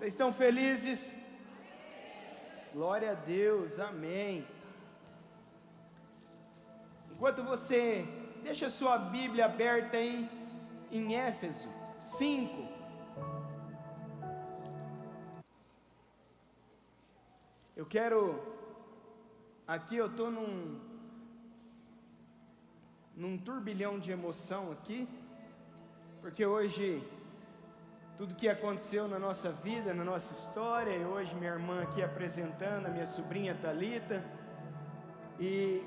Vocês estão felizes? Glória a Deus, amém. Enquanto você deixa a sua Bíblia aberta aí em Éfeso 5. Aqui eu estou num turbilhão de emoção aqui, porque hoje tudo que aconteceu na nossa vida, na nossa história, e hoje minha irmã aqui apresentando, a minha sobrinha Thalita, e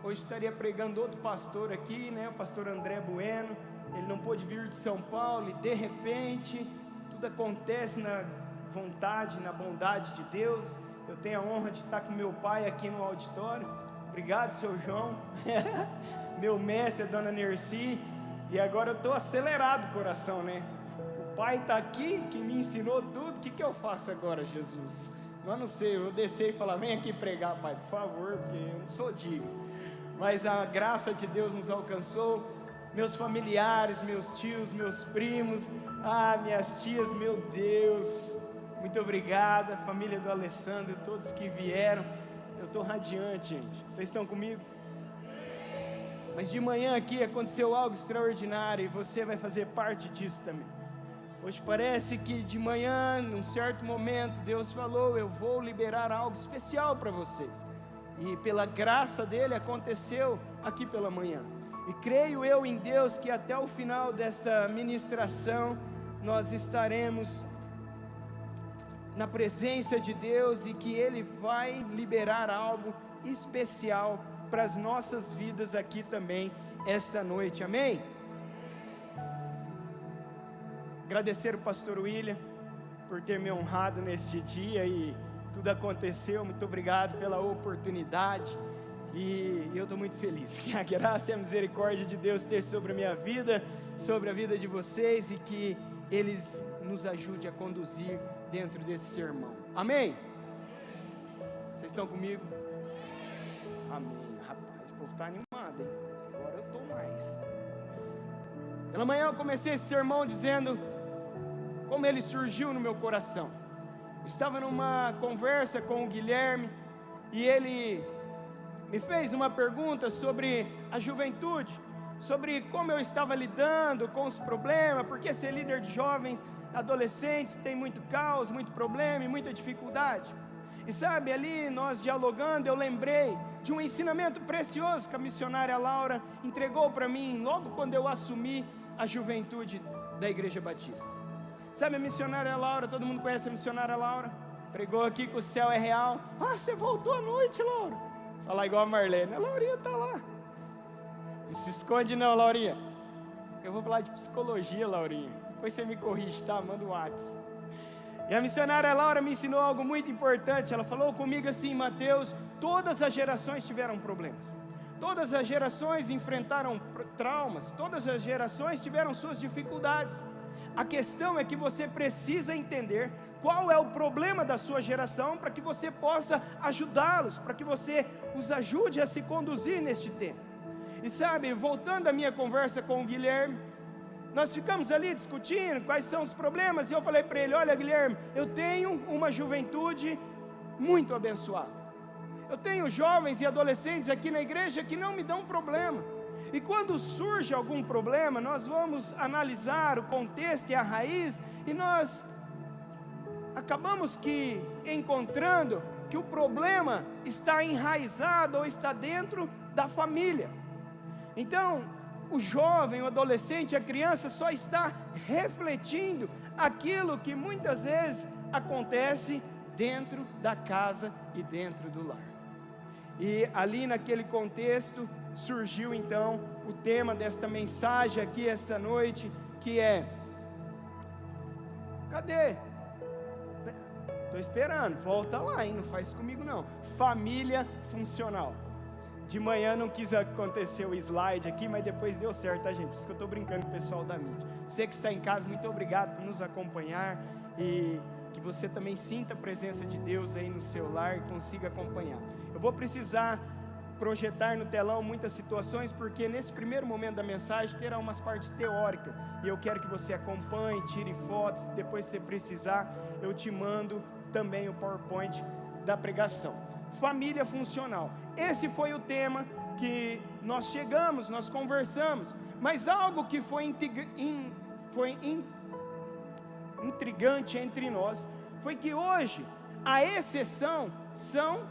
hoje estaria pregando outro pastor aqui, né, o pastor André Bueno. Ele não pôde vir de São Paulo e de repente tudo acontece na vontade, na bondade de Deus. Eu tenho a honra de estar com meu pai aqui no auditório. Obrigado, seu João. Meu mestre, a dona Nerci. E agora eu estou acelerado o coração, né? O pai está aqui, que me ensinou tudo. O que eu faço agora, Jesus? Eu não sei, eu vou descer e falar: vem aqui pregar, pai, por favor, porque eu não sou digno. Mas a graça de Deus nos alcançou. Meus familiares, meus tios, meus primos, minhas tias, meu Deus, muito obrigada, família do Alessandro, todos que vieram. Eu estou radiante, gente. Vocês estão comigo? Mas de manhã aqui aconteceu algo extraordinário e você vai fazer parte disso também. Hoje parece que de manhã, num certo momento, Deus falou: eu vou liberar algo especial para vocês. E pela graça dele aconteceu aqui pela manhã. E creio eu em Deus que até o final desta ministração nós estaremos na presença de Deus e que Ele vai liberar algo especial para as nossas vidas aqui também esta noite, amém? Agradecer o pastor William por ter me honrado neste dia e tudo aconteceu. Muito obrigado pela oportunidade e eu estou muito feliz. Que a graça e a misericórdia de Deus esteja sobre a minha vida, sobre a vida de vocês, e que eles nos ajude a conduzir dentro desse sermão, amém? Vocês estão comigo? Amém. Rapaz, o povo está animado, hein? Agora eu estou mais. Pela manhã eu comecei esse sermão dizendo como ele surgiu no meu coração. Eu estava numa conversa com o Guilherme e ele me fez uma pergunta sobre a juventude, sobre como eu estava lidando com os problemas, porque ser líder de jovens, adolescentes, tem muito caos, muito problema e muita dificuldade. E sabe, ali nós dialogando, eu lembrei de um ensinamento precioso que a missionária Laura entregou para mim logo quando eu assumi a juventude da Igreja Batista. Sabe a missionária Laura? Todo mundo conhece a missionária Laura? Pregou aqui que o céu é real. Você voltou à noite, Laura. Falar igual a Marlene: a Laurinha está lá. Não se esconde não, Laurinha. Eu vou falar de psicologia, Laurinha. Depois você me corrige, tá? Manda o WhatsApp. E a missionária Laura me ensinou algo muito importante. Ela falou comigo assim: Mateus, todas as gerações tiveram problemas. Todas as gerações enfrentaram traumas. Todas as gerações tiveram suas dificuldades. A questão é que você precisa entender qual é o problema da sua geração para que você possa ajudá-los, para que você os ajude a se conduzir neste tempo. E sabe, voltando à minha conversa com o Guilherme, nós ficamos ali discutindo quais são os problemas, e eu falei para ele: olha, Guilherme, eu tenho uma juventude muito abençoada. Eu tenho jovens e adolescentes aqui na igreja que não me dão problema. E quando surge algum problema, nós vamos analisar o contexto e a raiz, e nós acabamos encontrando que o problema está enraizado ou está dentro da família. Então, o jovem, o adolescente, a criança só está refletindo aquilo que muitas vezes acontece dentro da casa e dentro do lar. E ali naquele contexto surgiu então o tema desta mensagem aqui esta noite, que é: cadê? Estou esperando, volta lá, hein? Não faz isso comigo não. Família funcional. De manhã não quis acontecer o slide aqui, mas depois deu certo, tá, gente? Por isso que eu estou brincando com o pessoal da mídia. Você que está em casa, muito obrigado por nos acompanhar, e que você também sinta a presença de Deus aí no seu lar e consiga acompanhar. Eu vou precisar projetar no telão muitas situações, porque nesse primeiro momento da mensagem terá umas partes teóricas, e eu quero que você acompanhe, tire fotos, depois se precisar, eu te mando também o PowerPoint da pregação. Família funcional, esse foi o tema que nós chegamos, nós conversamos, mas algo que foi intrigante entre nós, foi que hoje, a exceção são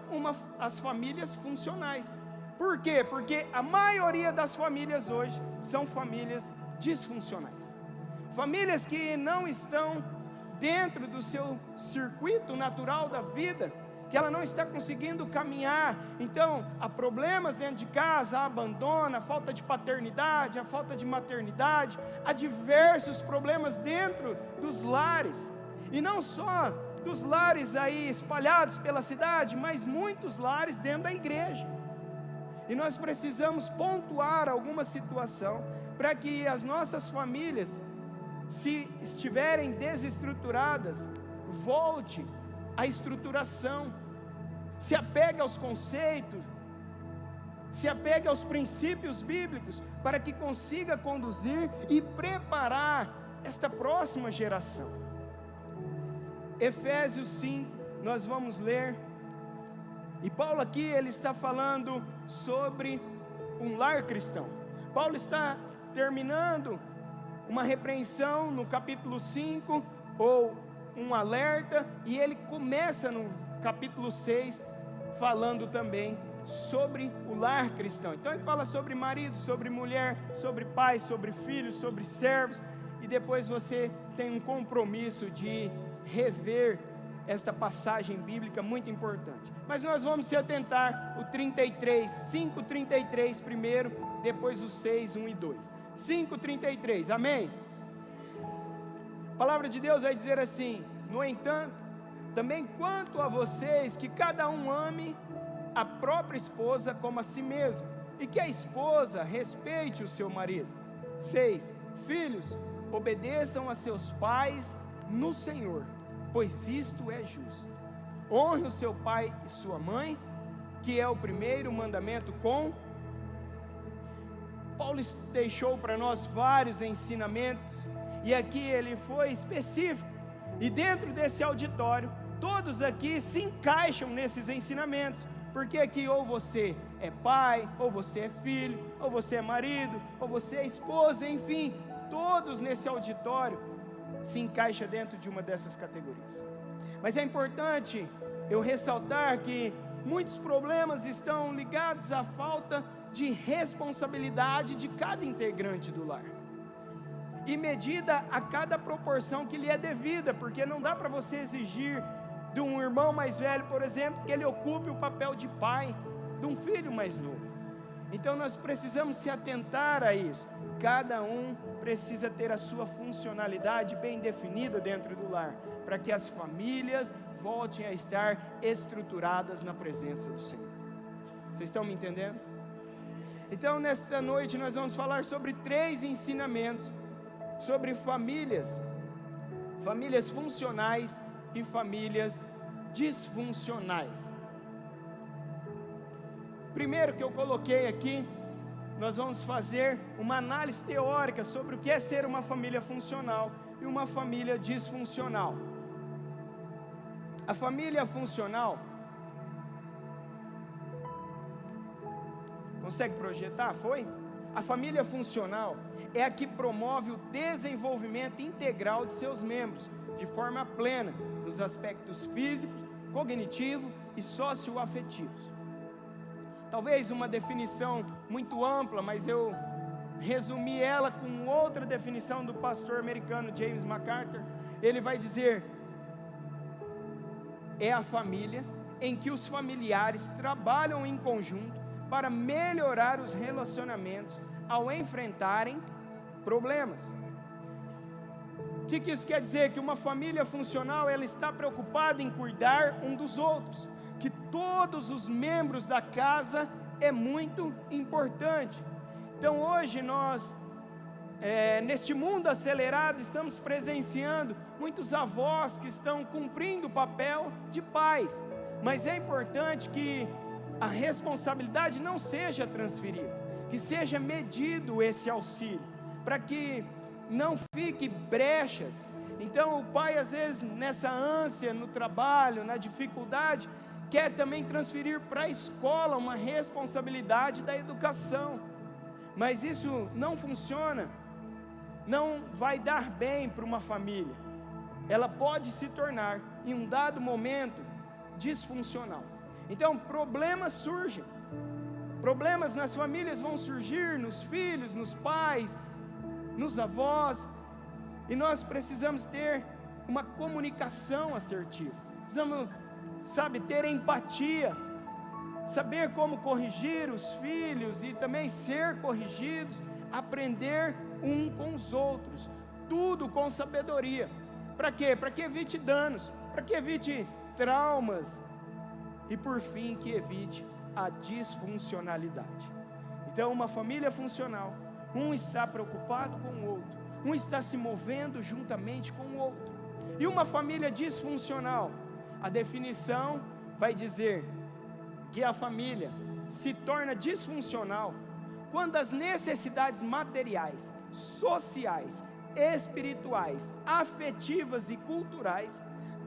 as famílias funcionais. Por quê? Porque a maioria das famílias hoje são famílias disfuncionais. Famílias que não estão dentro do seu circuito natural da vida, que ela não está conseguindo caminhar. Então, há problemas dentro de casa, há abandono, a falta de paternidade, a falta de maternidade, há diversos problemas dentro dos lares. E não só dos lares aí espalhados pela cidade, mas muitos lares dentro da igreja. E nós precisamos pontuar alguma situação para que as nossas famílias, se estiverem desestruturadas, volte à estruturação, se apegue aos conceitos, se apegue aos princípios bíblicos, para que consiga conduzir e preparar esta próxima geração. Efésios 5, nós vamos ler, e Paulo aqui, ele está falando sobre um lar cristão. Paulo está terminando uma repreensão no capítulo 5, ou um alerta, e ele começa no capítulo 6, falando também sobre o lar cristão. Então ele fala sobre marido, sobre mulher, sobre pai, sobre filhos, sobre servos, e depois você tem um compromisso de rever esta passagem bíblica muito importante. Mas nós vamos se atentar o 33, 5:33 primeiro, depois os 6, 1 e 2. 5:33, amém? A palavra de Deus vai dizer assim: no entanto, também quanto a vocês, que cada um ame a própria esposa como a si mesmo, e que a esposa respeite o seu marido. 6, filhos, obedeçam a seus pais no Senhor, pois isto é justo. Honre o seu pai e sua mãe, que é o primeiro mandamento com... Paulo deixou para nós vários ensinamentos, e aqui ele foi específico, e dentro desse auditório, todos aqui se encaixam nesses ensinamentos, porque aqui ou você é pai, ou você é filho, ou você é marido, ou você é esposa, enfim, todos nesse auditório se encaixa dentro de uma dessas categorias. Mas é importante eu ressaltar que muitos problemas estão ligados à falta de responsabilidade de cada integrante do lar, e medida a cada proporção que lhe é devida, porque não dá para você exigir de um irmão mais velho, por exemplo, que ele ocupe o papel de pai de um filho mais novo. Então nós precisamos se atentar a isso. Cada um precisa ter a sua funcionalidade bem definida dentro do lar, para que as famílias voltem a estar estruturadas na presença do Senhor. Vocês estão me entendendo? Então nesta noite nós vamos falar sobre 3 ensinamentos sobre famílias funcionais e famílias disfuncionais. Primeiro que eu coloquei aqui, nós vamos fazer uma análise teórica sobre o que é ser uma família funcional e uma família disfuncional. A família funcional, consegue projetar? Foi? A família funcional é a que promove o desenvolvimento integral de seus membros, de forma plena, nos aspectos físicos, cognitivos e socioafetivos. Talvez uma definição muito ampla, mas eu resumi ela com outra definição do pastor americano James MacArthur. Ele vai dizer: é a família em que os familiares trabalham em conjunto para melhorar os relacionamentos ao enfrentarem problemas. O que isso quer dizer? Que uma família funcional, ela está preocupada em cuidar um dos outros, que todos os membros da casa é muito importante. Então hoje nós, neste mundo acelerado, estamos presenciando muitos avós que estão cumprindo o papel de pais, mas é importante que a responsabilidade não seja transferida, que seja medido esse auxílio, para que não fique brechas. Então o pai, às vezes, nessa ânsia, no trabalho, na dificuldade, quer também transferir para a escola uma responsabilidade da educação, mas isso não funciona, não vai dar bem para uma família. Ela pode se tornar, em um dado momento, disfuncional. Então problemas surgem, problemas nas famílias vão surgir, nos filhos, nos pais, nos avós, e nós precisamos ter uma comunicação assertiva, precisamos, ter empatia, saber como corrigir os filhos e também ser corrigidos, aprender um com os outros, tudo com sabedoria. Para quê? Para que evite danos, para que evite traumas e por fim que evite a disfuncionalidade. Então uma família funcional, um está preocupado com o outro, um está se movendo juntamente com o outro. E uma família disfuncional, a definição vai dizer que a família se torna disfuncional quando as necessidades materiais, sociais, espirituais, afetivas e culturais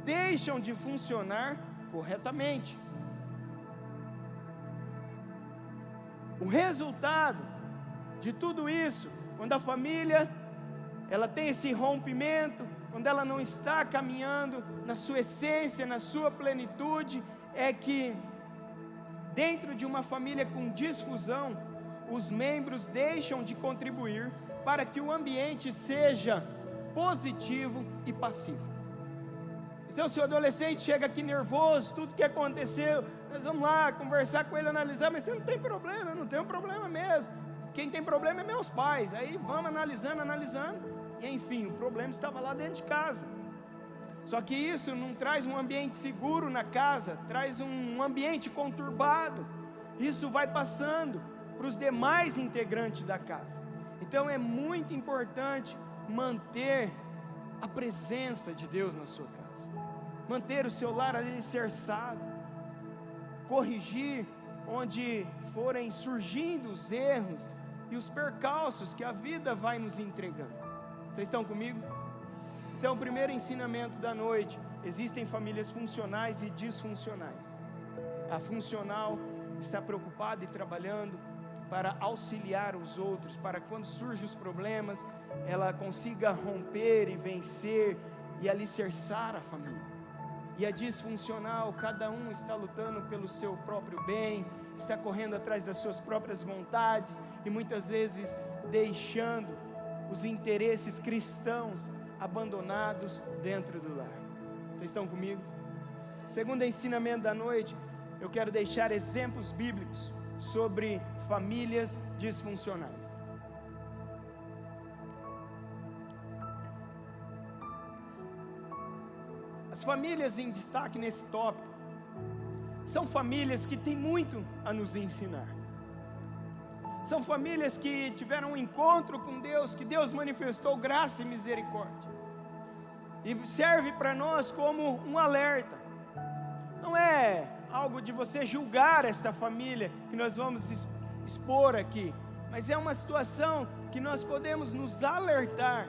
deixam de funcionar corretamente. O resultado de tudo isso, quando a família ela tem esse rompimento, quando ela não está caminhando na sua essência, na sua plenitude, é que dentro de uma família com disfusão, os membros deixam de contribuir para que o ambiente seja positivo e passivo. Então se o adolescente chega aqui nervoso, tudo que aconteceu, nós vamos lá conversar com ele, analisar, mas você não tem problema, eu não tenho problema mesmo, quem tem problema é meus pais. Aí vamos analisando, e enfim, o problema estava lá dentro de casa. Só que isso não traz um ambiente seguro na casa, traz um ambiente conturbado. Isso vai passando para os demais integrantes da casa. Então é muito importante manter a presença de Deus na sua casa, manter o seu lar alicerçado, corrigir onde forem surgindo os erros e os percalços que a vida vai nos entregando. Vocês estão comigo? Então, o primeiro ensinamento da noite: existem famílias funcionais e disfuncionais. A funcional está preocupada e trabalhando para auxiliar os outros, para quando surgem os problemas, ela consiga romper e vencer e alicerçar a família. E a disfuncional, cada um está lutando pelo seu próprio bem, está correndo atrás das suas próprias vontades e muitas vezes deixando os interesses cristãos abandonados dentro do lar. Vocês estão comigo? Segundo ensinamento da noite, eu quero deixar exemplos bíblicos sobre famílias disfuncionais. As famílias em destaque nesse tópico são famílias que têm muito a nos ensinar. São famílias que tiveram um encontro com Deus, que Deus manifestou graça e misericórdia. E serve para nós como um alerta. Não é algo de você julgar esta família que nós vamos expor aqui, mas é uma situação que nós podemos nos alertar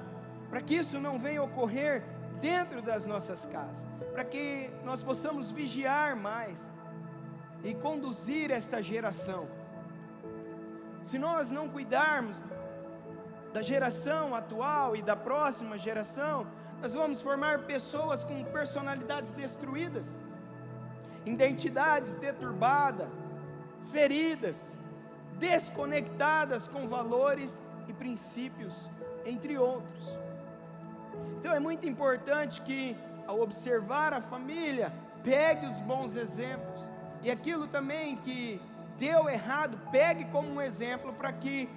para que isso não venha ocorrer dentro das nossas casas, para que nós possamos vigiar mais e conduzir esta geração. Se nós não cuidarmos da geração atual e da próxima geração, nós vamos formar pessoas com personalidades destruídas, identidades deturbadas, feridas, desconectadas com valores e princípios, entre outros. Então é muito importante que, ao observar a família, pegue os bons exemplos, e aquilo também que deu errado, pegue como um exemplo para que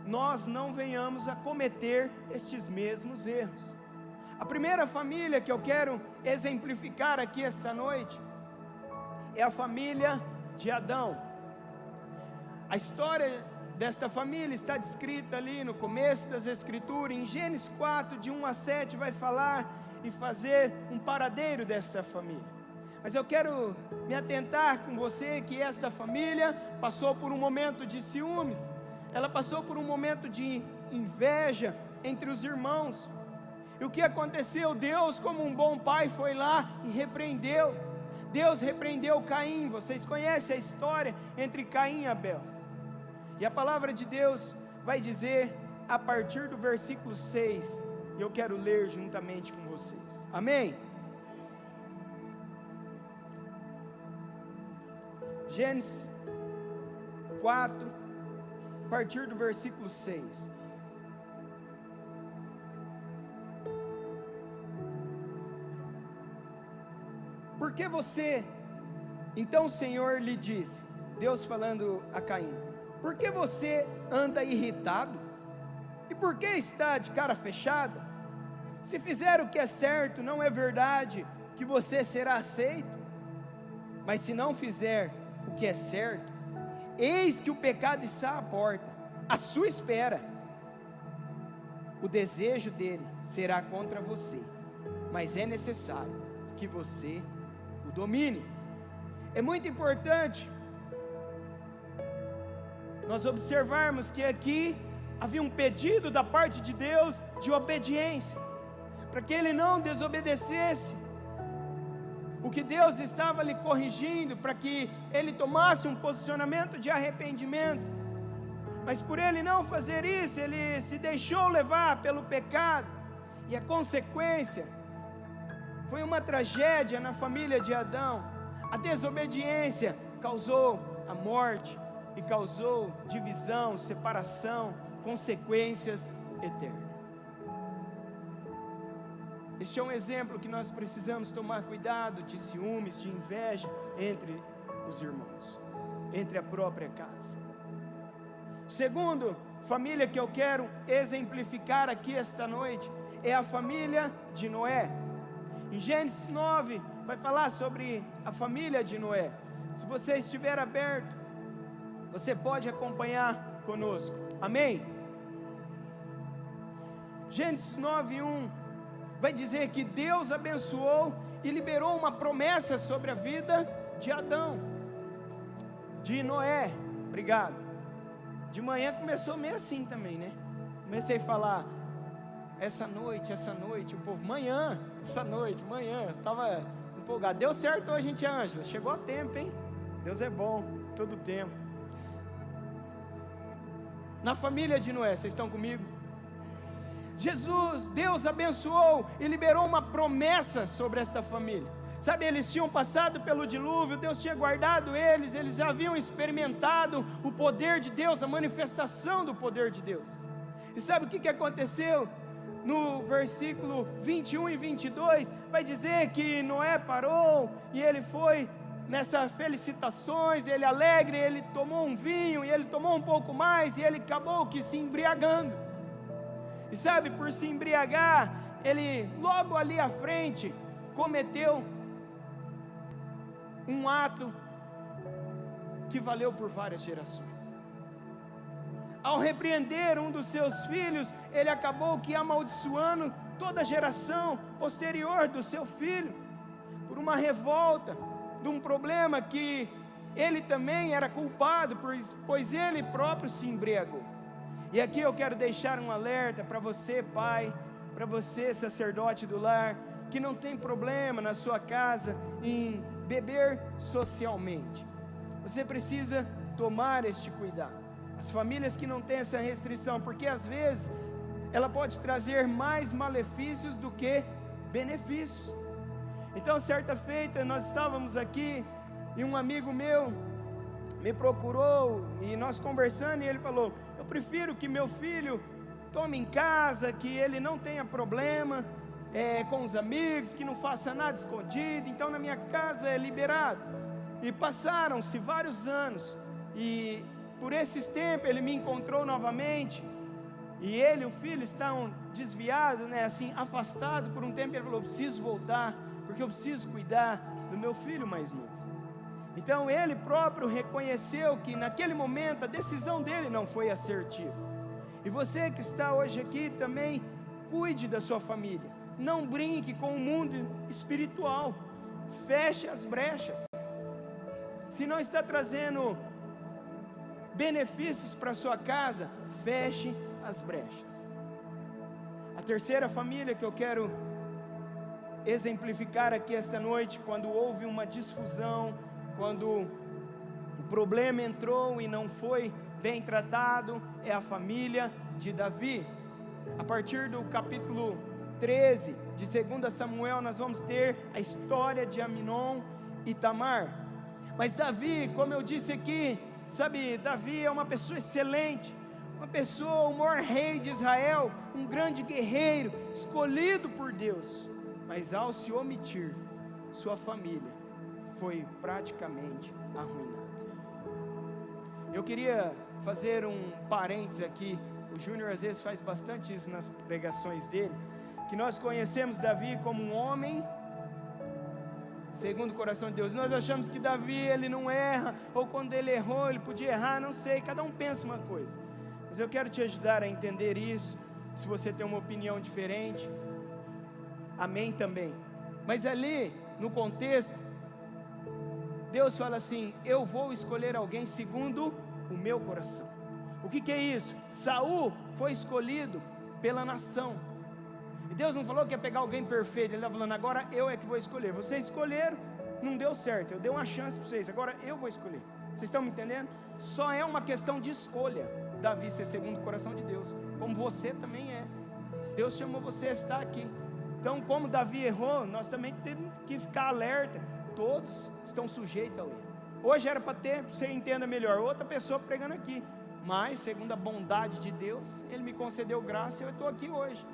nós não venhamos a cometer estes mesmos erros. A primeira família que eu quero exemplificar aqui esta noite é a família de Adão. A história desta família está descrita ali no começo das Escrituras, em Gênesis 4, de 1 a 7, vai falar e fazer um paradeiro desta família. Mas eu quero me atentar com você que esta família passou por um momento de ciúmes, ela passou por um momento de inveja entre os irmãos. E o que aconteceu? Deus, como um bom pai, foi lá e repreendeu. Deus repreendeu Caim. Vocês conhecem a história entre Caim e Abel. E a palavra de Deus vai dizer a partir do versículo 6, e eu quero ler juntamente com vocês. Amém? Gênesis 4, a partir do versículo 6. Porque você, então o Senhor lhe disse, Deus falando a Caim, por que você anda irritado? E por que está de cara fechada? Se fizer o que é certo, não é verdade que você será aceito? Mas se não fizer o que é certo, eis que o pecado está à porta, à sua espera. O desejo dele será contra você, mas é necessário que você o domine. É muito importante nós observarmos que aqui havia um pedido da parte de Deus de obediência, para que ele não desobedecesse o que Deus estava lhe corrigindo, para que ele tomasse um posicionamento de arrependimento. Mas por ele não fazer isso, ele se deixou levar pelo pecado, e a consequência foi uma tragédia na família de Adão. A desobediência causou a morte, e causou divisão, separação, consequências eternas. Este é um exemplo que nós precisamos tomar cuidado de ciúmes, de inveja entre os irmãos, entre a própria casa. Segundo família que eu quero exemplificar aqui esta noite é a família de Noé. Em Gênesis 9 vai falar sobre a família de Noé. Se você estiver aberto, você pode acompanhar conosco. Amém? Gênesis 9:1 vai dizer que Deus abençoou e liberou uma promessa sobre a vida de Adão, de Noé. Obrigado. De manhã começou meio assim também, né? Comecei a falar, essa noite, o povo, manhã, estava empolgado. Deu certo hoje, gente, Ângela, chegou a tempo, hein? Deus é bom, todo tempo. Na família de Noé, vocês estão comigo? Deus abençoou e liberou uma promessa sobre esta família. Sabe, eles tinham passado pelo dilúvio, Deus tinha guardado eles já haviam experimentado o poder de Deus, a manifestação do poder de Deus. E sabe o que aconteceu? No versículo 21 e 22, vai dizer que Noé parou e ele foi nessas felicitações, ele alegre, ele tomou um vinho, e ele tomou um pouco mais, e ele acabou que se embriagando. E sabe, por se embriagar, ele logo ali à frente, cometeu um ato que valeu por várias gerações. Ao repreender um dos seus filhos, ele acabou que amaldiçoando toda a geração posterior do seu filho, por uma revolta, de um problema que ele também era culpado, pois ele próprio se embriagou. E aqui eu quero deixar um alerta para você, pai, para você, sacerdote do lar, que não tem problema na sua casa em beber socialmente. Você precisa tomar este cuidado. As famílias que não têm essa restrição, porque às vezes ela pode trazer mais malefícios do que benefícios. Então, certa feita, nós estávamos aqui e um amigo meu me procurou e nós conversando, e ele falou: eu prefiro que meu filho tome em casa, que ele não tenha problema com os amigos, que não faça nada escondido, então na minha casa é liberado. E passaram-se vários anos, e por esses tempos ele me encontrou novamente, e ele e o filho estavam desviados, assim, afastados por um tempo. Ele falou: eu preciso voltar, porque eu preciso cuidar do meu filho mais novo. Então ele próprio reconheceu que naquele momento a decisão dele não foi assertiva. E você que está hoje aqui também, cuide da sua família, não brinque com o mundo espiritual, feche as brechas. Se não está trazendo benefícios para sua casa, feche as brechas. A terceira família que eu quero exemplificar aqui esta noite, quando houve uma disfusão, quando o problema entrou e não foi bem tratado, é a família de Davi. A partir do capítulo 13 de 2 Samuel, nós vamos ter a história de Aminon e Tamar. Mas Davi, como eu disse aqui, sabe, Davi é uma pessoa excelente, uma pessoa, o maior rei de Israel, um grande guerreiro, escolhido por Deus. Mas ao se omitir, sua família foi praticamente arruinada. Eu queria fazer um parênteses aqui. O Júnior às vezes faz bastante isso nas pregações dele, que nós conhecemos Davi como um homem segundo o coração de Deus. Nós achamos que Davi, ele não erra, ou quando ele errou, ele podia errar, não sei, cada um pensa uma coisa. Mas eu quero te ajudar a entender isso. Se você tem uma opinião diferente, amém também. Mas ali, no contexto, Deus fala assim: eu vou escolher alguém segundo o meu coração. O que é isso? Saul foi escolhido pela nação, e Deus não falou que ia pegar alguém perfeito. Ele está falando: agora eu é que vou escolher. Vocês escolheram, não deu certo, eu dei uma chance para vocês, agora eu vou escolher. Vocês estão me entendendo? Só é uma questão de escolha, Davi ser segundo o coração de Deus, como você também é. Deus chamou você a estar aqui. Então, como Davi errou, nós também temos que ficar alerta. Todos estão sujeitos ao erro. Hoje era para ter, você entenda melhor, outra pessoa pregando aqui, mas segundo a bondade de Deus, Ele me concedeu graça e eu estou aqui hoje.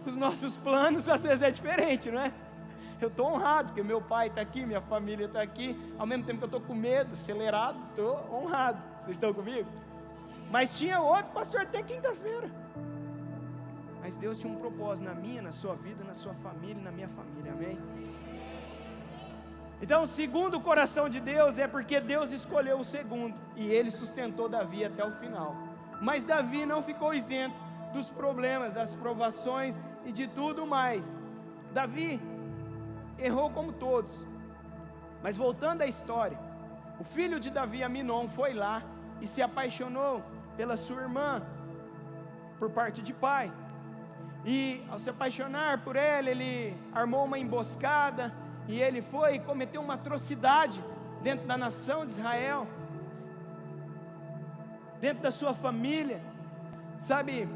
Os nossos planos às vezes é diferente, não é? Eu estou honrado, porque meu pai está aqui, minha família está aqui, ao mesmo tempo que eu estou com medo, acelerado, estou honrado. Vocês estão comigo? Mas tinha outro pastor até quinta-feira. Mas Deus tinha um propósito na minha, na sua vida, na sua família, na minha família, amém? Então, segundo o coração de Deus, é porque Deus escolheu o segundo, e Ele sustentou Davi até o final. Mas Davi não ficou isento dos problemas, das provações e de tudo mais. Davi errou como todos. Mas voltando à história, o filho de Davi, Aminon, foi lá e se apaixonou pela sua irmã, por parte de pai. E ao se apaixonar por ela, ele armou uma emboscada, e ele foi e cometeu uma atrocidade dentro da nação de Israel, dentro da sua família, sabe?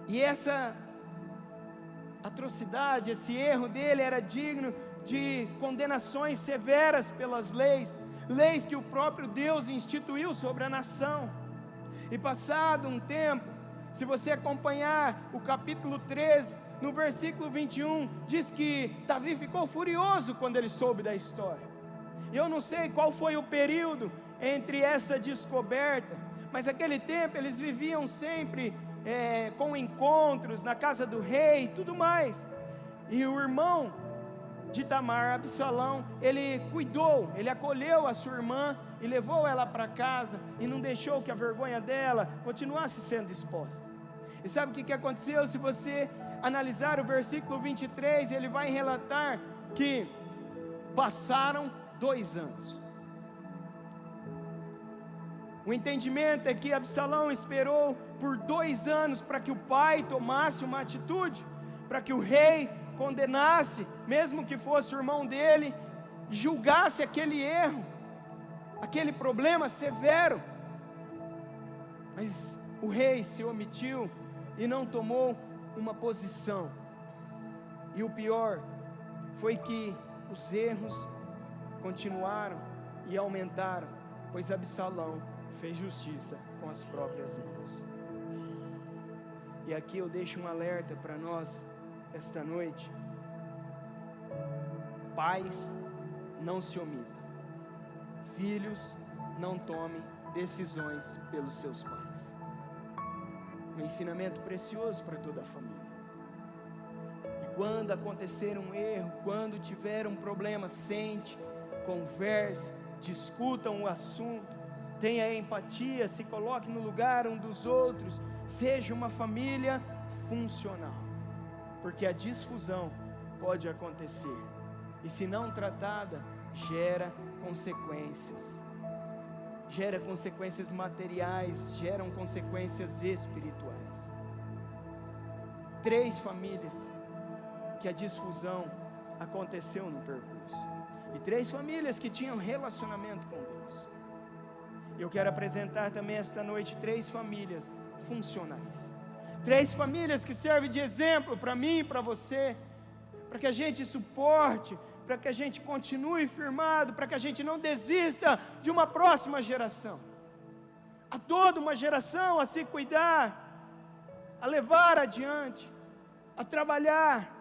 E essa atrocidade, esse erro dele era digno de condenações severas pelas leis que o próprio Deus instituiu sobre a nação. E passado um tempo, se você acompanhar o capítulo 13, no versículo 21, diz que Davi ficou furioso quando ele soube da história. Eu não sei qual foi o período entre essa descoberta, mas naquele tempo eles viviam sempre com encontros na casa do rei e tudo mais. E o irmão de Tamar, Absalão, ele cuidou, ele acolheu a sua irmã e levou ela para casa, e não deixou que a vergonha dela continuasse sendo exposta. E sabe o que aconteceu? Se você analisar o versículo 23, ele vai relatar que passaram 2 anos. O entendimento é que Absalão esperou por 2 anos para que o pai tomasse uma atitude, para que o rei condenasse, mesmo que fosse o irmão dele, julgasse aquele erro, aquele problema severo. Mas o rei se omitiu e não tomou uma posição. E o pior foi que os erros continuaram e aumentaram, pois Absalão fez justiça com as próprias mãos. E aqui eu deixo um alerta para nós esta noite: pais, não se omitam. Filhos, não tomem decisões pelos seus pais. Um ensinamento precioso para toda a família. E quando acontecer um erro, quando tiver um problema, sente, converse, discutam o assunto, tenha empatia, se coloque no lugar um dos outros, seja uma família funcional, porque a disfusão pode acontecer. E se não tratada, gera consequências. Gera consequências materiais, geram consequências espirituais. 3 famílias que a disfusão aconteceu no percurso. E 3 famílias que tinham relacionamento com Deus. Eu quero apresentar também esta noite 3 famílias funcionais. 3 famílias que servem de exemplo para mim e para você, para que a gente suporte, para que a gente continue firmado, para que a gente não desista de uma próxima geração. Há toda uma geração a se cuidar, a levar adiante, a trabalhar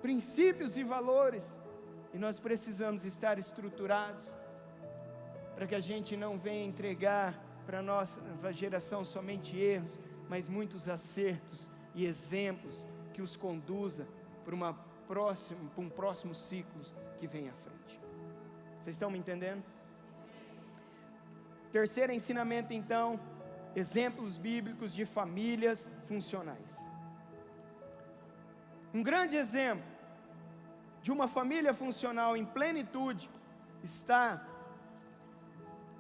princípios e valores, e nós precisamos estar estruturados, para que a gente não venha entregar para a nossa geração somente erros, mas muitos acertos e exemplos que os conduza para um próximo ciclo que vem à frente. Vocês estão me entendendo? Terceiro ensinamento então, exemplos bíblicos de famílias funcionais. Um grande exemplo de uma família funcional em plenitude está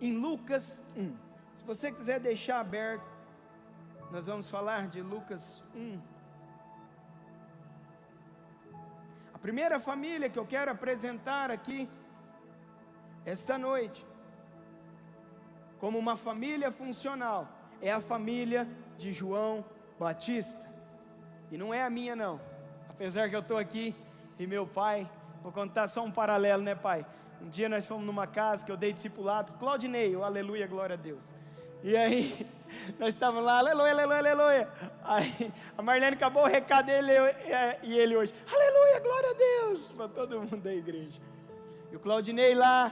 em Lucas 1. Se você quiser deixar aberto, nós vamos falar de Lucas 1. A primeira família que eu quero apresentar aqui, esta noite, como uma família funcional, é a família de João Batista. E não é a minha não, apesar que eu estou aqui, e meu pai, vou contar só um paralelo, né, pai? Um dia nós fomos numa casa que eu dei discipulado, Claudinei, aleluia, glória a Deus. E aí, nós estávamos lá, aleluia, aleluia, aleluia. Aí, a Marlene acabou o recado dele e ele hoje, aleluia, glória a Deus, para todo mundo da igreja. E o Claudinei lá,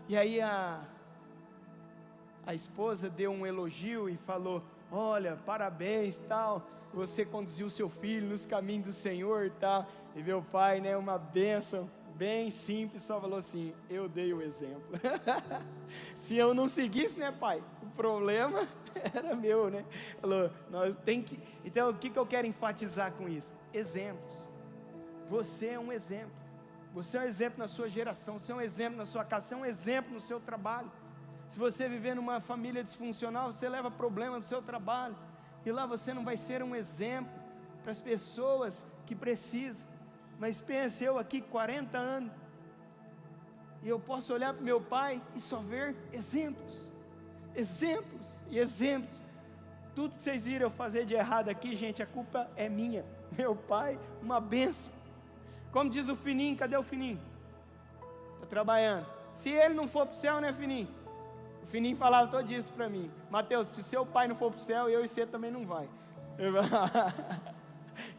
e aí a esposa deu um elogio e falou, olha, parabéns, tal, você conduziu seu filho nos caminhos do Senhor e tal. E meu pai, né, uma bênção, bem simples, só falou assim, eu dei o exemplo. Se eu não seguisse, né, pai, o problema era meu, né? Falou, nós tem que... Então, o que eu quero enfatizar com isso? Exemplos. Você é um exemplo. Você é um exemplo na sua geração, você é um exemplo na sua casa, você é um exemplo no seu trabalho. Se você viver numa família disfuncional, você leva problema no seu trabalho. E lá você não vai ser um exemplo para as pessoas que precisam. Mas pense, eu aqui 40 anos, e eu posso olhar para meu pai e só ver exemplos, exemplos e exemplos. Tudo que vocês viram eu fazer de errado aqui, gente, a culpa é minha. Meu pai, uma bênção. Como diz o Fininho, cadê o Fininho? Está trabalhando. Se ele não for para o céu, né, Fininho? O Fininho falava todo isso para mim. Mateus, se o seu pai não for para o céu, eu e você também não vai.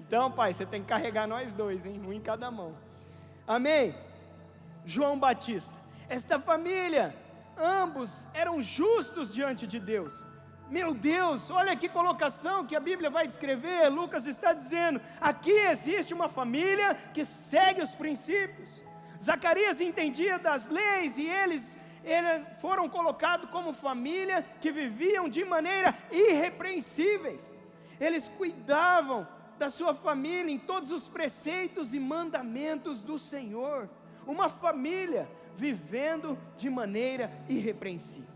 Então, pai, você tem que carregar nós dois, hein? Um em cada mão. Amém? João Batista. Esta família, ambos eram justos diante de Deus. Meu Deus, olha que colocação que a Bíblia vai descrever. Lucas está dizendo, aqui existe uma família que segue os princípios. Zacarias entendia das leis e eles foram colocados como família que viviam de maneira irrepreensíveis. Eles cuidavam da sua família em todos os preceitos e mandamentos do Senhor. Uma família vivendo de maneira irrepreensível.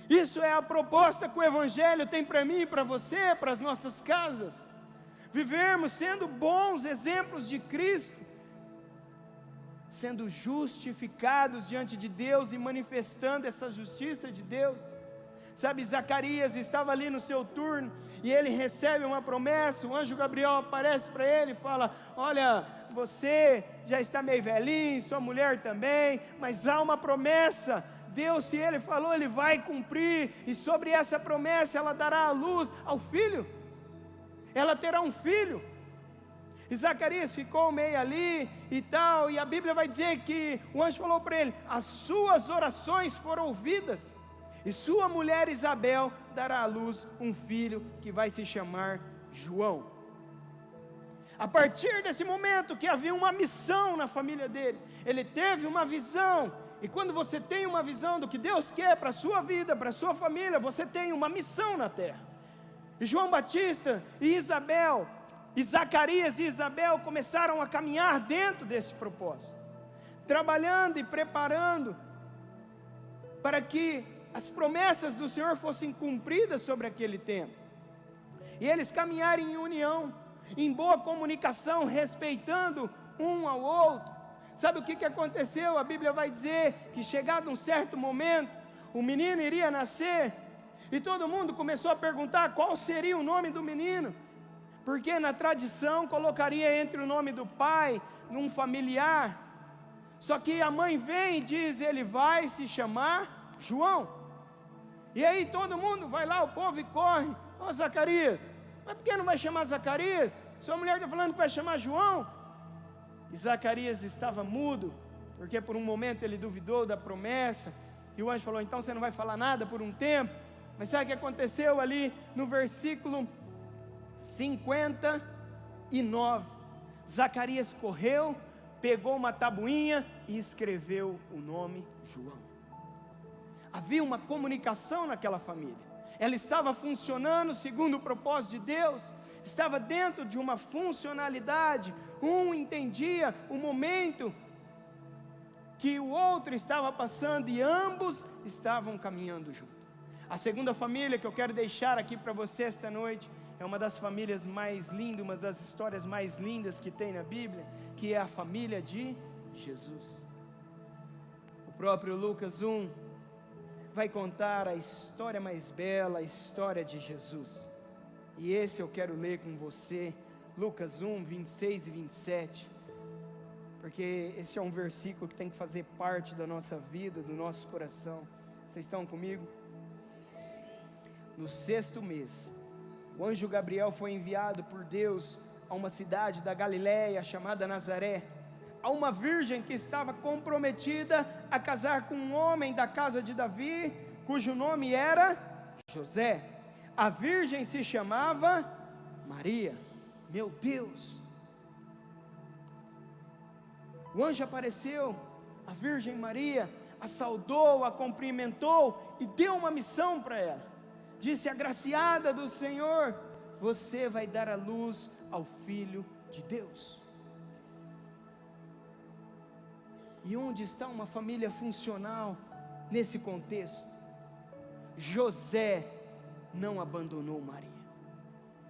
Isso é a proposta que o Evangelho tem para mim e para você, para as nossas casas. Vivermos sendo bons exemplos de Cristo, sendo justificados diante de Deus e manifestando essa justiça de Deus. Sabe, Zacarias estava ali no seu turno e ele recebe uma promessa. O anjo Gabriel aparece para ele e fala, olha, você já está meio velhinho, sua mulher também, mas há uma promessa. Deus, se ele falou, ele vai cumprir, e sobre essa promessa ela dará a luz ao filho. Ela terá um filho. E Zacarias ficou meio ali e tal, e a Bíblia vai dizer que o anjo falou para ele, as suas orações foram ouvidas, e sua mulher Isabel dará à luz um filho que vai se chamar João. A partir desse momento que havia uma missão na família dele, ele teve uma visão, e quando você tem uma visão do que Deus quer para a sua vida, para a sua família, você tem uma missão na terra. E João Batista e Isabel, E Zacarias e Isabel começaram a caminhar dentro desse propósito, trabalhando e preparando para que as promessas do Senhor fossem cumpridas sobre aquele tempo. E eles caminharem em união, em boa comunicação, respeitando um ao outro. Sabe o que aconteceu? A Bíblia vai dizer que chegado um certo momento, o menino iria nascer, e todo mundo começou a perguntar qual seria o nome do menino, porque na tradição colocaria entre o nome do pai, num familiar. Só que a mãe vem e diz, ele vai se chamar João. E aí todo mundo vai lá, o povo, e corre: ó, Zacarias, mas por que não vai chamar Zacarias? Sua mulher está falando que vai chamar João. E Zacarias estava mudo, porque por um momento ele duvidou da promessa, e o anjo falou: então você não vai falar nada por um tempo. Mas sabe o que aconteceu ali no versículo 59? Zacarias correu, pegou uma tabuinha e escreveu o nome João. Havia uma comunicação naquela família, ela estava funcionando segundo o propósito de Deus, estava dentro de uma funcionalidade. Um entendia o momento que o outro estava passando, e ambos estavam caminhando juntos. A segunda família que eu quero deixar aqui para você esta noite é uma das famílias mais lindas, uma das histórias mais lindas que tem na Bíblia, que é a família de Jesus. O próprio Lucas 1 vai contar a história mais bela, a história de Jesus. E esse eu quero ler com você, Lucas 1, 26 e 27, porque esse é um versículo que tem que fazer parte da nossa vida, do nosso coração. Vocês estão comigo? No 6º mês, o anjo Gabriel foi enviado por Deus a uma cidade da Galiléia chamada Nazaré, a uma virgem que estava comprometida a casar com um homem da casa de Davi, cujo nome era José. A virgem se chamava Maria. Meu Deus! O anjo apareceu, a Virgem Maria a saudou, a cumprimentou e deu uma missão para ela. Disse: agraciada do Senhor, você vai dar à luz ao Filho de Deus. E onde está uma família funcional nesse contexto? José não abandonou Maria.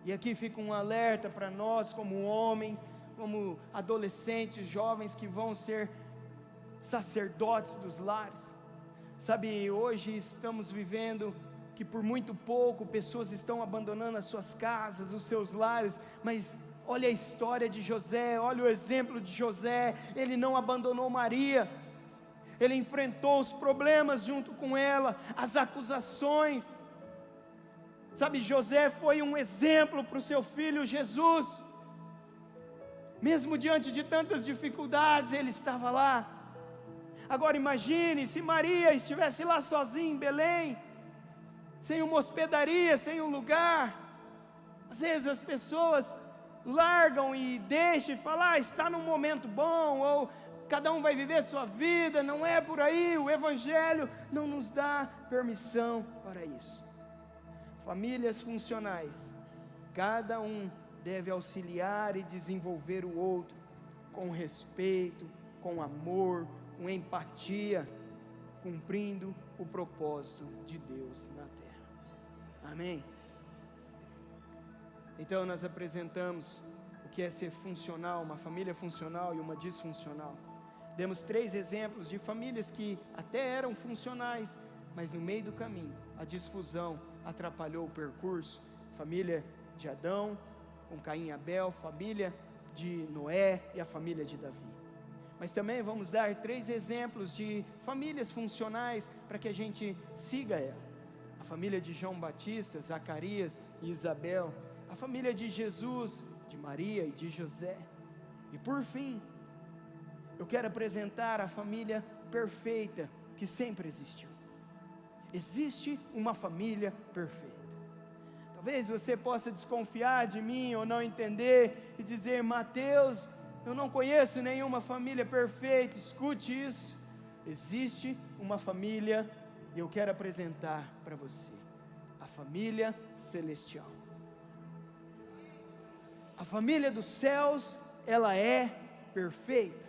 E aqui fica um alerta para nós, como homens, como adolescentes, jovens que vão ser sacerdotes dos lares. Sabe, hoje estamos vivendo que por muito pouco pessoas estão abandonando as suas casas, os seus lares, mas olha a história de José, olha o exemplo de José. Ele não abandonou Maria, ele enfrentou os problemas junto com ela, as acusações. Sabe, José foi um exemplo para o seu filho Jesus. Mesmo diante de tantas dificuldades, ele estava lá. Agora imagine se Maria estivesse lá sozinha em Belém, sem uma hospedaria, sem um lugar. Às vezes as pessoas largam e deixam e falam: está num momento bom, ou cada um vai viver sua vida. Não é por aí, o Evangelho não nos dá permissão para isso. Famílias funcionais, cada um deve auxiliar e desenvolver o outro, com respeito, com amor, com empatia, cumprindo o propósito de Deus na terra. Amém? Então nós apresentamos o que é ser funcional, uma família funcional e uma disfuncional. Demos 3 exemplos de famílias que até eram funcionais, mas no meio do caminho a disfusão atrapalhou o percurso. Família de Adão com Caim e Abel, família de Noé e a família de Davi. Mas também vamos dar 3 exemplos de famílias funcionais para que a gente siga ela. A família de João Batista, Zacarias e Isabel. A família de Jesus, de Maria e de José. E por fim, eu quero apresentar a família perfeita que sempre existiu. Existe uma família perfeita. Talvez você possa desconfiar de mim ou não entender e dizer: Mateus, eu não conheço nenhuma família perfeita. Escute isso, existe uma família e eu quero apresentar para você, a família celestial. A família dos céus, ela é perfeita.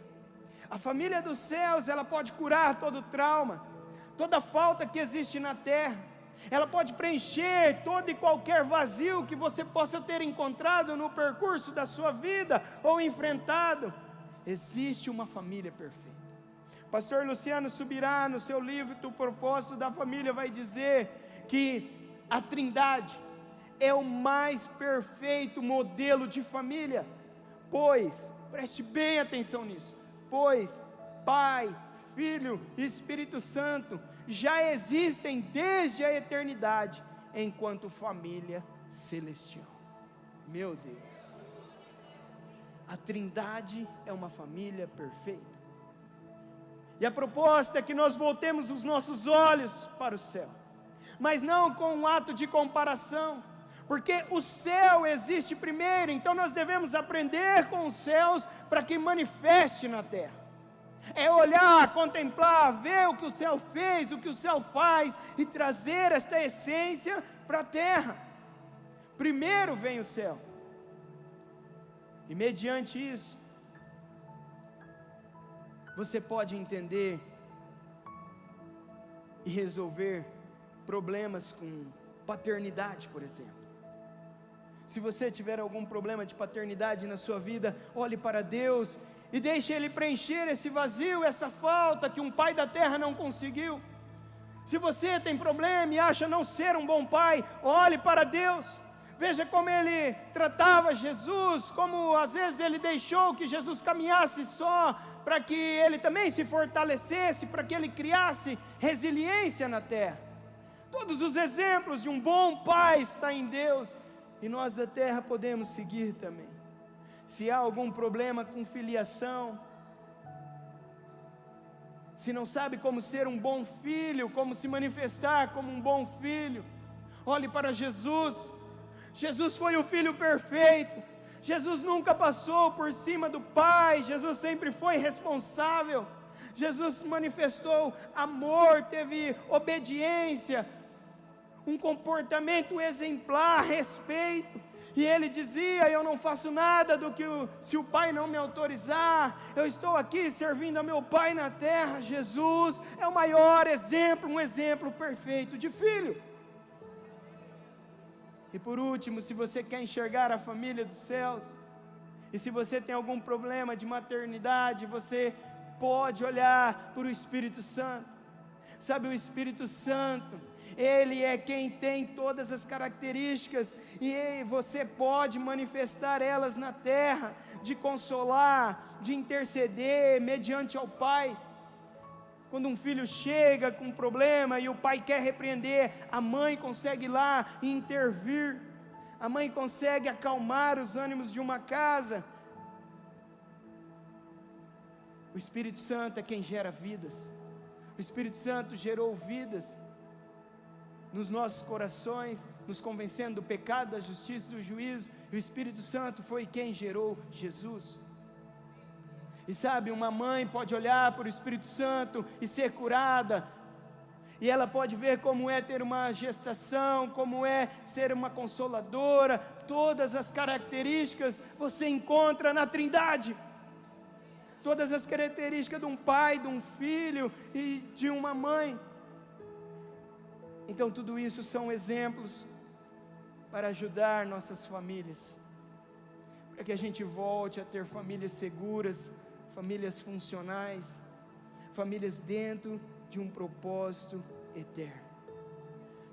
A família dos céus, ela pode curar todo trauma, toda falta que existe na terra. Ela pode preencher todo e qualquer vazio que você possa ter encontrado no percurso da sua vida ou enfrentado. Existe uma família perfeita. Pastor Luciano Subirá, no seu livro O Propósito da Família, vai dizer que a Trindade é o mais perfeito modelo de família, pois, preste bem atenção nisso, pois Pai, Filho e Espírito Santo já existem desde a eternidade, enquanto família celestial. Meu Deus, a Trindade é uma família perfeita. E a proposta é que nós voltemos os nossos olhos para o céu, mas não com um ato de comparação, porque o céu existe primeiro, então nós devemos aprender com os céus para que manifeste na terra. É olhar, contemplar, ver o que o céu fez, o que o céu faz, e trazer esta essência para a terra. Primeiro vem o céu, e mediante isso, você pode entender e resolver problemas com paternidade, por exemplo. Se você tiver algum problema de paternidade na sua vida, olhe para Deus e deixe Ele preencher esse vazio, essa falta que um pai da terra não conseguiu. Se você tem problema e acha não ser um bom pai, olhe para Deus. Veja como Ele tratava Jesus, como às vezes Ele deixou que Jesus caminhasse só, para que Ele também se fortalecesse, para que Ele criasse resiliência na terra. Todos os exemplos de um bom pai estão em Deus, e nós da terra podemos seguir também. Se há algum problema com filiação, se não sabe como ser um bom filho, como se manifestar como um bom filho, olhe para Jesus. Jesus foi o filho perfeito. Jesus nunca passou por cima do Pai. Jesus sempre foi responsável. Jesus manifestou amor, teve obediência, um comportamento exemplar, respeito. E Ele dizia: eu não faço nada do que se o Pai não me autorizar. Eu estou aqui servindo a meu Pai na terra. Jesus é o maior exemplo, um exemplo perfeito de filho. E por último, se você quer enxergar a família dos céus, e se você tem algum problema de maternidade, você pode olhar para o Espírito Santo. Sabe, o Espírito Santo, Ele é quem tem todas as características, e você pode manifestar elas na terra, de consolar, de interceder mediante ao Pai. Quando um filho chega com um problema e o pai quer repreender, a mãe consegue ir lá e intervir. A mãe consegue acalmar os ânimos de uma casa. O Espírito Santo é quem gera vidas. O Espírito Santo gerou vidas nos nossos corações, nos convencendo do pecado, da justiça e do juízo. E o Espírito Santo foi quem gerou Jesus. E sabe, uma mãe pode olhar para o Espírito Santo e ser curada, e ela pode ver como é ter uma gestação, como é ser uma consoladora. Todas as características você encontra na Trindade. Todas as características de um pai, de um filho e de uma mãe. Então tudo isso são exemplos para ajudar nossas famílias, para que a gente volte a ter famílias seguras, famílias funcionais, famílias dentro de um propósito eterno.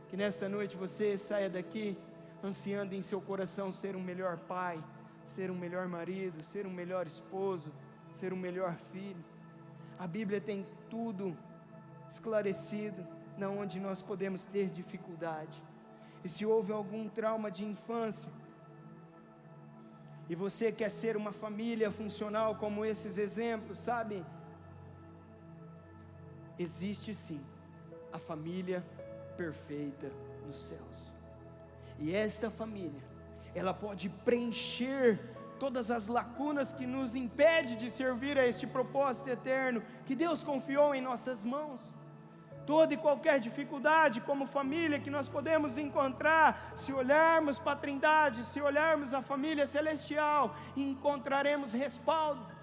Que nesta noite você saia daqui ansiando em seu coração ser um melhor pai, ser um melhor marido, ser um melhor esposo, ser um melhor filho. A Bíblia tem tudo esclarecido, na onde nós podemos ter dificuldade. E se houve algum trauma de infância, e você quer ser uma família funcional como esses exemplos, sabe? Existe sim a família perfeita nos céus. E esta família, ela pode preencher todas as lacunas que nos impedem de servir a este propósito eterno que Deus confiou em nossas mãos. toda e qualquer dificuldade como família que nós podemos encontrar, se olharmos para a Trindade, se olharmos a família celestial, encontraremos respaldo.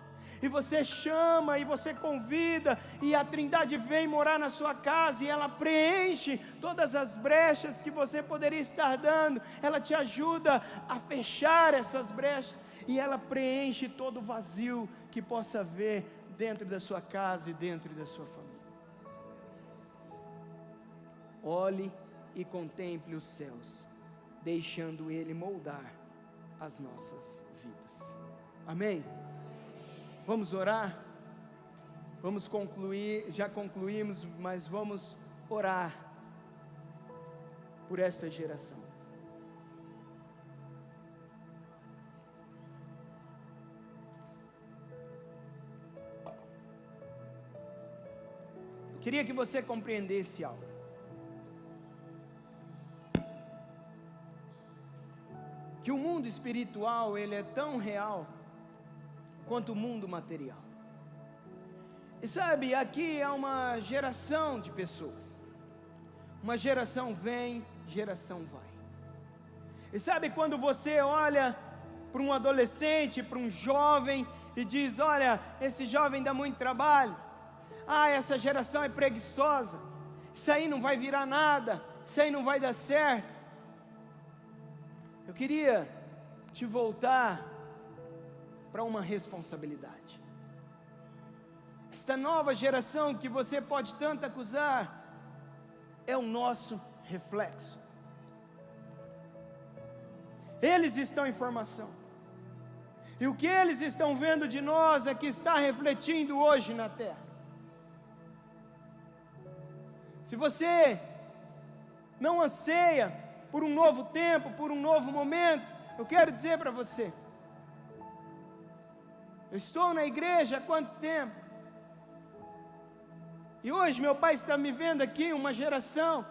E você chama, e você convida, e a Trindade vem morar na sua casa, e ela preenche todas as brechas que você poderia estar dando, ela te ajuda a fechar essas brechas, e ela preenche todo o vazio que possa haver dentro da sua casa e dentro da sua família. Olhe e contemple os céus, deixando Ele moldar as nossas vidas. Amém? Vamos orar? Vamos concluir, já concluímos, mas vamos orar por esta geração. Eu queria que você compreendesse algo. Que o mundo espiritual, ele é tão real quanto o mundo material. E sabe, aqui há uma geração de pessoas. Uma geração vem, geração vai. E sabe quando você olha para um adolescente, para um jovem, e diz: olha, esse jovem dá muito trabalho. Ah, essa geração é preguiçosa. Isso aí não vai virar nada. Isso aí não vai dar certo. Eu queria te voltar para uma responsabilidade. Esta nova geração que você pode tanto acusar é o nosso reflexo. Eles estão em formação, e o que eles estão vendo de nós é que está refletindo hoje na terra. Se você não anseia por um novo tempo, por um novo momento, eu quero dizer para você, eu estou na igreja há quanto tempo? E hoje meu pai está me vendo aqui, uma geração,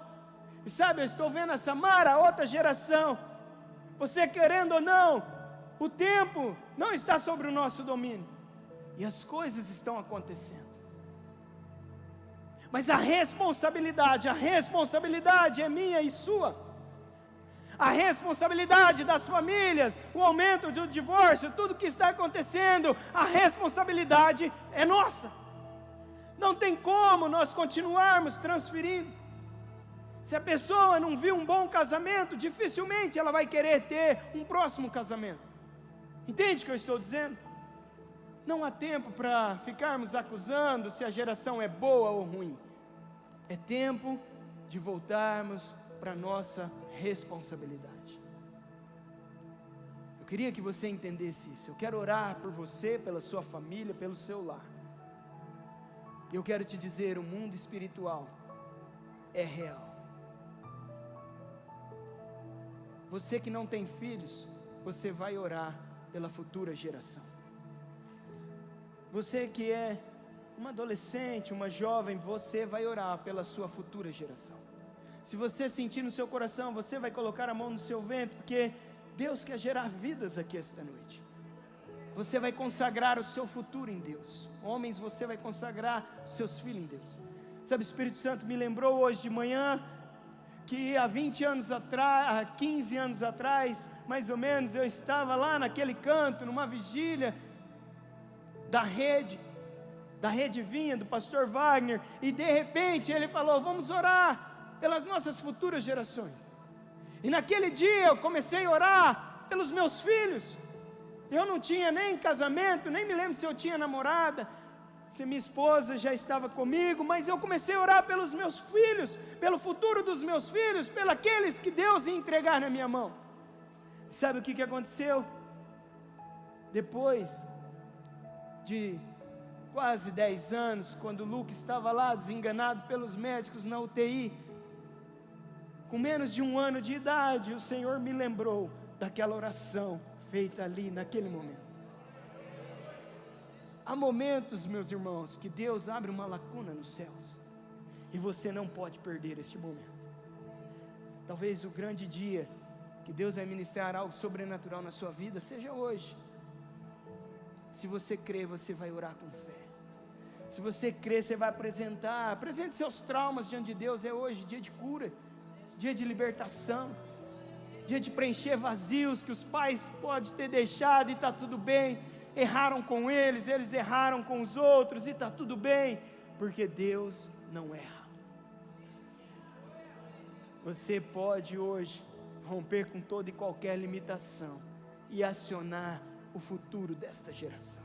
e sabe, eu estou vendo a Samara, outra geração. Você querendo ou não, o tempo não está sobre o nosso domínio, e as coisas estão acontecendo. Mas a responsabilidade é minha e sua. A responsabilidade das famílias, o aumento do divórcio, tudo que está acontecendo, a responsabilidade é nossa. Não tem como nós continuarmos transferindo. Se a pessoa não viu um bom casamento, dificilmente ela vai querer ter um próximo casamento. Entende o que eu estou dizendo? Não há tempo para ficarmos acusando se a geração é boa ou ruim. É tempo de voltarmos para a nossa responsabilidade. Eu queria que você entendesse isso. Eu quero orar por você, pela sua família, pelo seu lar. E eu quero te dizer, o mundo espiritual é real. Você que não tem filhos, você vai orar pela futura geração. Você que é uma adolescente, uma jovem, você vai orar pela sua futura geração. Se você sentir no seu coração, você vai colocar a mão no seu ventre, porque Deus quer gerar vidas aqui esta noite. Você vai consagrar o seu futuro em Deus. Homens, você vai consagrar os seus filhos em Deus. Sabe, o Espírito Santo me lembrou hoje de manhã, que há 20 anos atrás, há 15 anos atrás, mais ou menos, eu estava lá naquele canto, numa vigília da rede vinha, do pastor Wagner, e de repente ele falou: vamos orar pelas nossas futuras gerações. E naquele dia eu comecei a orar pelos meus filhos. Eu não tinha nem casamento, nem me lembro se eu tinha namorada, se minha esposa já estava comigo, mas eu comecei a orar pelos meus filhos, pelo futuro dos meus filhos, pelos aqueles que Deus ia entregar na minha mão. E sabe o que aconteceu? Depois de quase 10 anos, quando o Luke estava lá desenganado pelos médicos na UTI, com menos de 1 ano de idade, o Senhor me lembrou daquela oração feita ali naquele momento. Há momentos, meus irmãos, que Deus abre uma lacuna nos céus, e você não pode perder este momento. Talvez o grande dia que Deus vai ministrar algo sobrenatural na sua vida seja hoje. Se você crê, você vai orar com fé. Se você crer, você vai apresentar. Apresente seus traumas diante de Deus. É hoje dia de cura, dia de libertação, dia de preencher vazios que os pais podem ter deixado e está tudo bem. Erraram com eles, eles erraram com os outros e está tudo bem, porque Deus não erra. Você pode hoje romper com toda e qualquer limitação e acionar o futuro desta geração.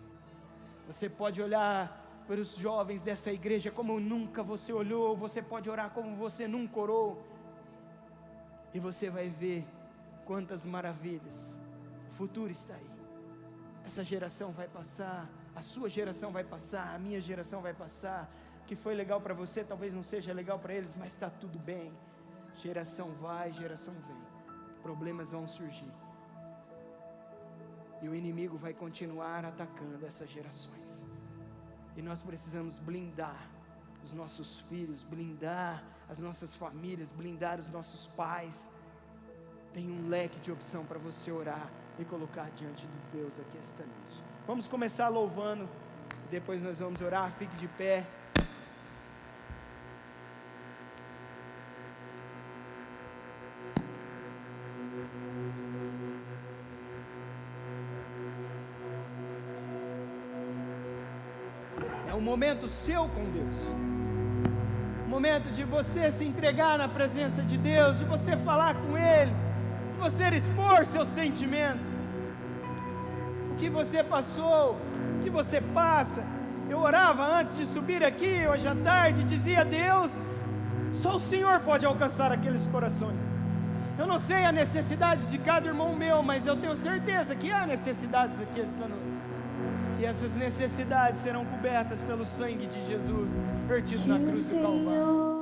Você pode olhar para os jovens dessa igreja como nunca você olhou, você pode orar como você nunca orou, e você vai ver quantas maravilhas. O futuro está aí. Essa geração vai passar, a sua geração vai passar, a minha geração vai passar. O que foi legal para você talvez não seja legal para eles, mas está tudo bem. Geração vai, geração vem, problemas vão surgir, e o inimigo vai continuar atacando essas gerações, e nós precisamos blindar os nossos filhos, blindar as nossas famílias, blindar os nossos pais. Tem um leque de opção para você orar e colocar diante de Deus aqui esta noite. Vamos começar louvando, depois nós vamos orar. Fique de pé. É um momento seu com Deus, um momento de você se entregar na presença de Deus, de você falar com Ele, de você expor seus sentimentos, o que você passou, o que você passa. Eu orava antes de subir aqui hoje à tarde, dizia: Deus, só o Senhor pode alcançar aqueles corações. Eu não sei a necessidade de cada irmão meu, mas eu tenho certeza que há necessidades aqui esta noite. E essas necessidades serão cobertas pelo sangue de Jesus vertido na cruz do Calvário.